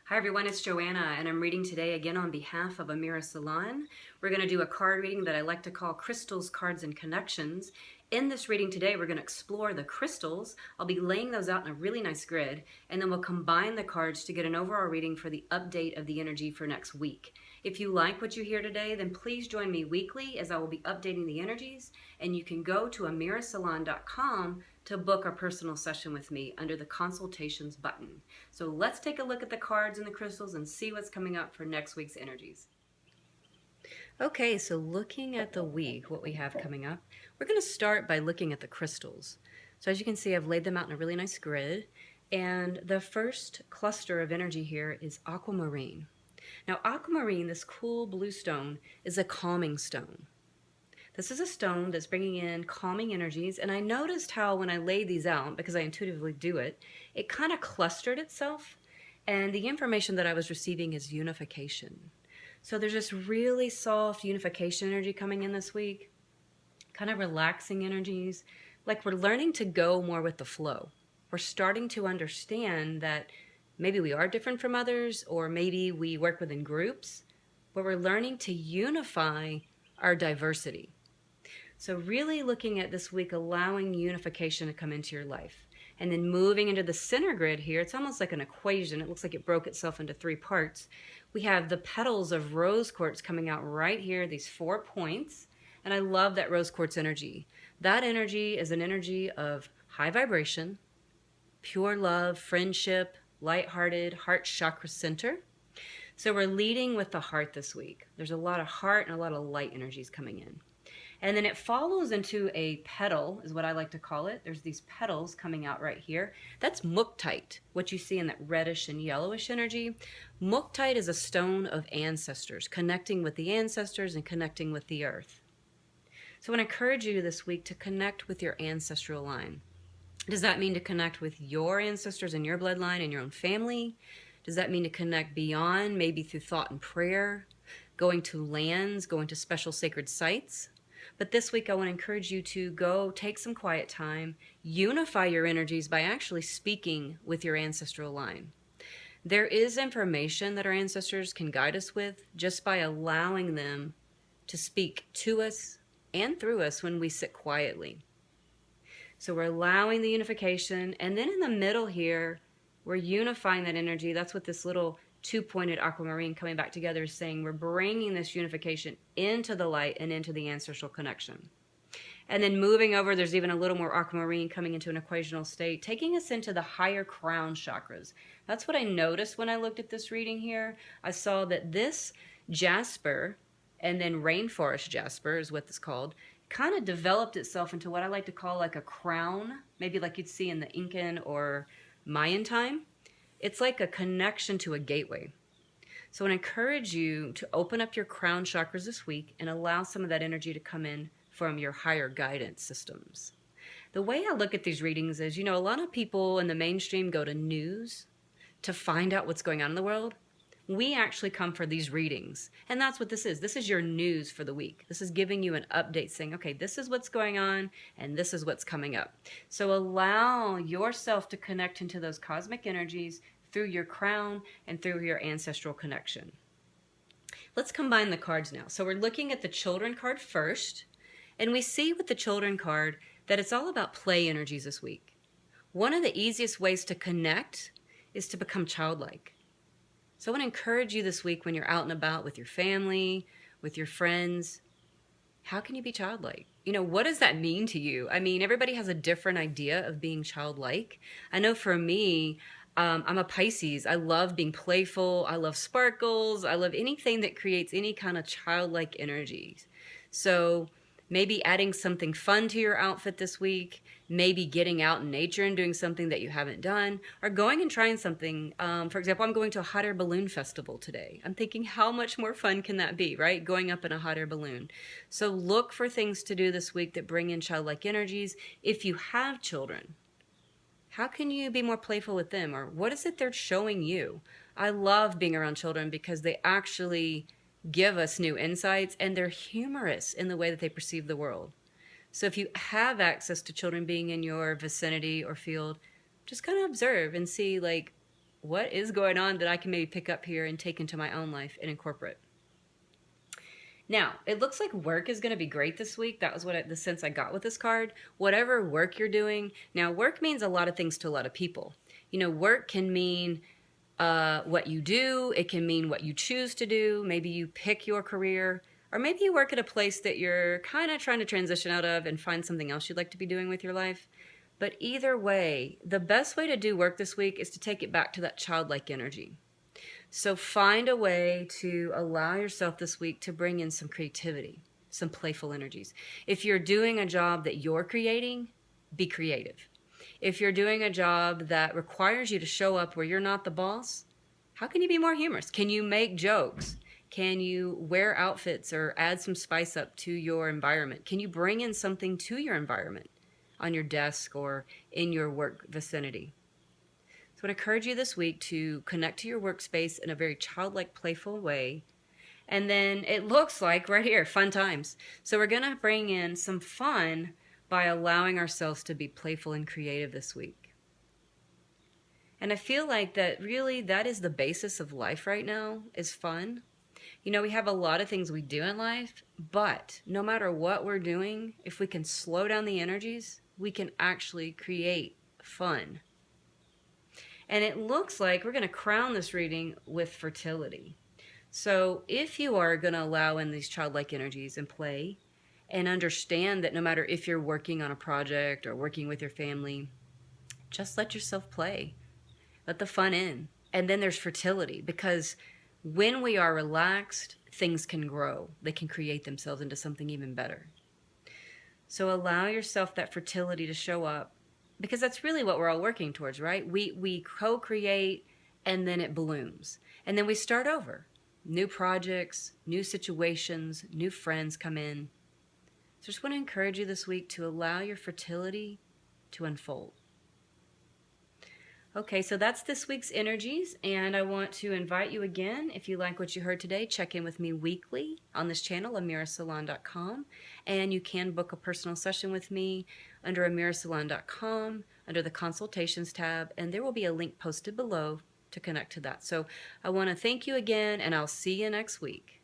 Hi everyone, it's Joanna, and I'm reading today again on behalf of Amira Salon. We're going to do a card reading that I like to call Crystals, Cards, and Connections. In this reading today, we're going to explore the crystals. I'll be laying those out in a really nice grid, and then we'll combine the cards to get an overall reading for the update of the energy for next week. If you like what you hear today, then please join me weekly as I will be updating the energies, and you can go to amirasalon.com to book a personal session with me under the consultations button. So let's take a look at the cards and the crystals and see what's coming up for next week's energies. Okay, so looking at the week, what we have coming up, we're going to start by looking at the crystals. So as you can see, I've laid them out in a really nice grid. And the first cluster of energy here is aquamarine. Now, aquamarine, this cool blue stone, is a calming stone. This is a stone that's bringing in calming energies, and I noticed how when I laid these out, because I intuitively do it, it kind of clustered itself, and the information that I was receiving is unification. So there's this really soft unification energy coming in this week, kind of relaxing energies, like we're learning to go more with the flow. We're starting to understand that maybe we are different from others, or maybe we work within groups, but we're learning to unify our diversity. So really looking at this week, allowing unification to come into your life. And then moving into the center grid here, it's almost like an equation. It looks like it broke itself into 3 parts. We have the petals of rose quartz coming out right here, these 4 points. And I love that rose quartz energy. That energy is an energy of high vibration, pure love, friendship, lighthearted, heart chakra center. So we're leading with the heart this week. There's a lot of heart and a lot of light energies coming in. And then it follows into a petal, is what I like to call it. There's these petals coming out right here. That's Muktite, what you see in that reddish and yellowish energy. Muktite is a stone of ancestors, connecting with the ancestors and connecting with the earth. So I want to encourage you this week to connect with your ancestral line. Does that mean to connect with your ancestors and your bloodline and your own family? Does that mean to connect beyond, maybe through thought and prayer, going to lands, going to special sacred sites? But this week, I want to encourage you to go take some quiet time, unify your energies by actually speaking with your ancestral line. There is information that our ancestors can guide us with just by allowing them to speak to us and through us when we sit quietly. So we're allowing the unification, and then in the middle here, we're unifying that energy. That's what this little 2-pointed aquamarine coming back together is saying. We're bringing this unification into the light and into the ancestral connection. And then moving over, there's even a little more aquamarine coming into an equational state, taking us into the higher crown chakras. That's what I noticed when I looked at this reading here. I saw that this jasper, and then rainforest jasper is what it's called, kind of developed itself into what I like to call like a crown, maybe like you'd see in the Incan or Mayan time. It's like a connection to a gateway. So I encourage you to open up your crown chakras this week and allow some of that energy to come in from your higher guidance systems. The way I look at these readings is, a lot of people in the mainstream go to news to find out what's going on in the world. We actually come for these readings, and that's what this is. This is your news for the week. This is giving you an update saying, okay, this is what's going on, and this is what's coming up. So allow yourself to connect into those cosmic energies through your crown and through your ancestral connection. Let's combine the cards now. So we're looking at the children card first, and we see with the children card that it's all about play energies this week. One of the easiest ways to connect is to become childlike. So I want to encourage you this week when you're out and about with your family, with your friends, how can you be childlike? What does that mean to you? I mean, everybody has a different idea of being childlike. I know for me, I'm a Pisces. I love being playful. I love sparkles. I love anything that creates any kind of childlike energies. So maybe adding something fun to your outfit this week, maybe getting out in nature and doing something that you haven't done, or going and trying something. For example, I'm going to a hot air balloon festival today. I'm thinking, how much more fun can that be, right? Going up in a hot air balloon. So look for things to do this week that bring in childlike energies. If you have children, how can you be more playful with them? Or what is it they're showing you? I love being around children because they actually give us new insights, and they're humorous in the way that they perceive the world. So if you have access to children being in your vicinity or field, just kind of observe and see, like, what is going on that I can maybe pick up here and take into my own life and incorporate. Now, it looks like work is going to be great this week. That was the sense I got with this card. Whatever work you're doing. Now, work means a lot of things to a lot of people. You know, work can mean what you do. It can mean what you choose to do. Maybe you pick your career, or maybe you work at a place that you're kind of trying to transition out of and find something else you'd like to be doing with your life. But either way, the best way to do work this week is to take it back to that childlike energy. So find a way to allow yourself this week to bring in some creativity, some playful energies. If you're doing a job that you're creating, be creative. If you're doing a job that requires you to show up where you're not the boss, how can you be more humorous? Can you make jokes? Can you wear outfits or add some spice up to your environment? Can you bring in something to your environment on your desk or in your work vicinity? So I would encourage you this week to connect to your workspace in a very childlike, playful way. And then it looks like right here, fun times. So we're going to bring in some fun by allowing ourselves to be playful and creative this week. And I feel like that really that is the basis of life right now, is fun. You know, we have a lot of things we do in life, but no matter what we're doing, if we can slow down the energies, we can actually create fun. And it looks like we're going to crown this reading with fertility. So if you are going to allow in these childlike energies and play and understand that no matter if you're working on a project or working with your family, just let yourself play. Let the fun in. And then there's fertility, because when we are relaxed, things can grow. They can create themselves into something even better. So allow yourself that fertility to show up, because that's really what we're all working towards, right? We co-create, and then it blooms. And then we start over. New projects, new situations, new friends come in. So I just want to encourage you this week to allow your fertility to unfold. Okay, so that's this week's energies, and I want to invite you again, if you like what you heard today, check in with me weekly on this channel, amirasalon.com, and you can book a personal session with me under amirasalon.com, under the consultations tab, and there will be a link posted below to connect to that. So I want to thank you again, and I'll see you next week.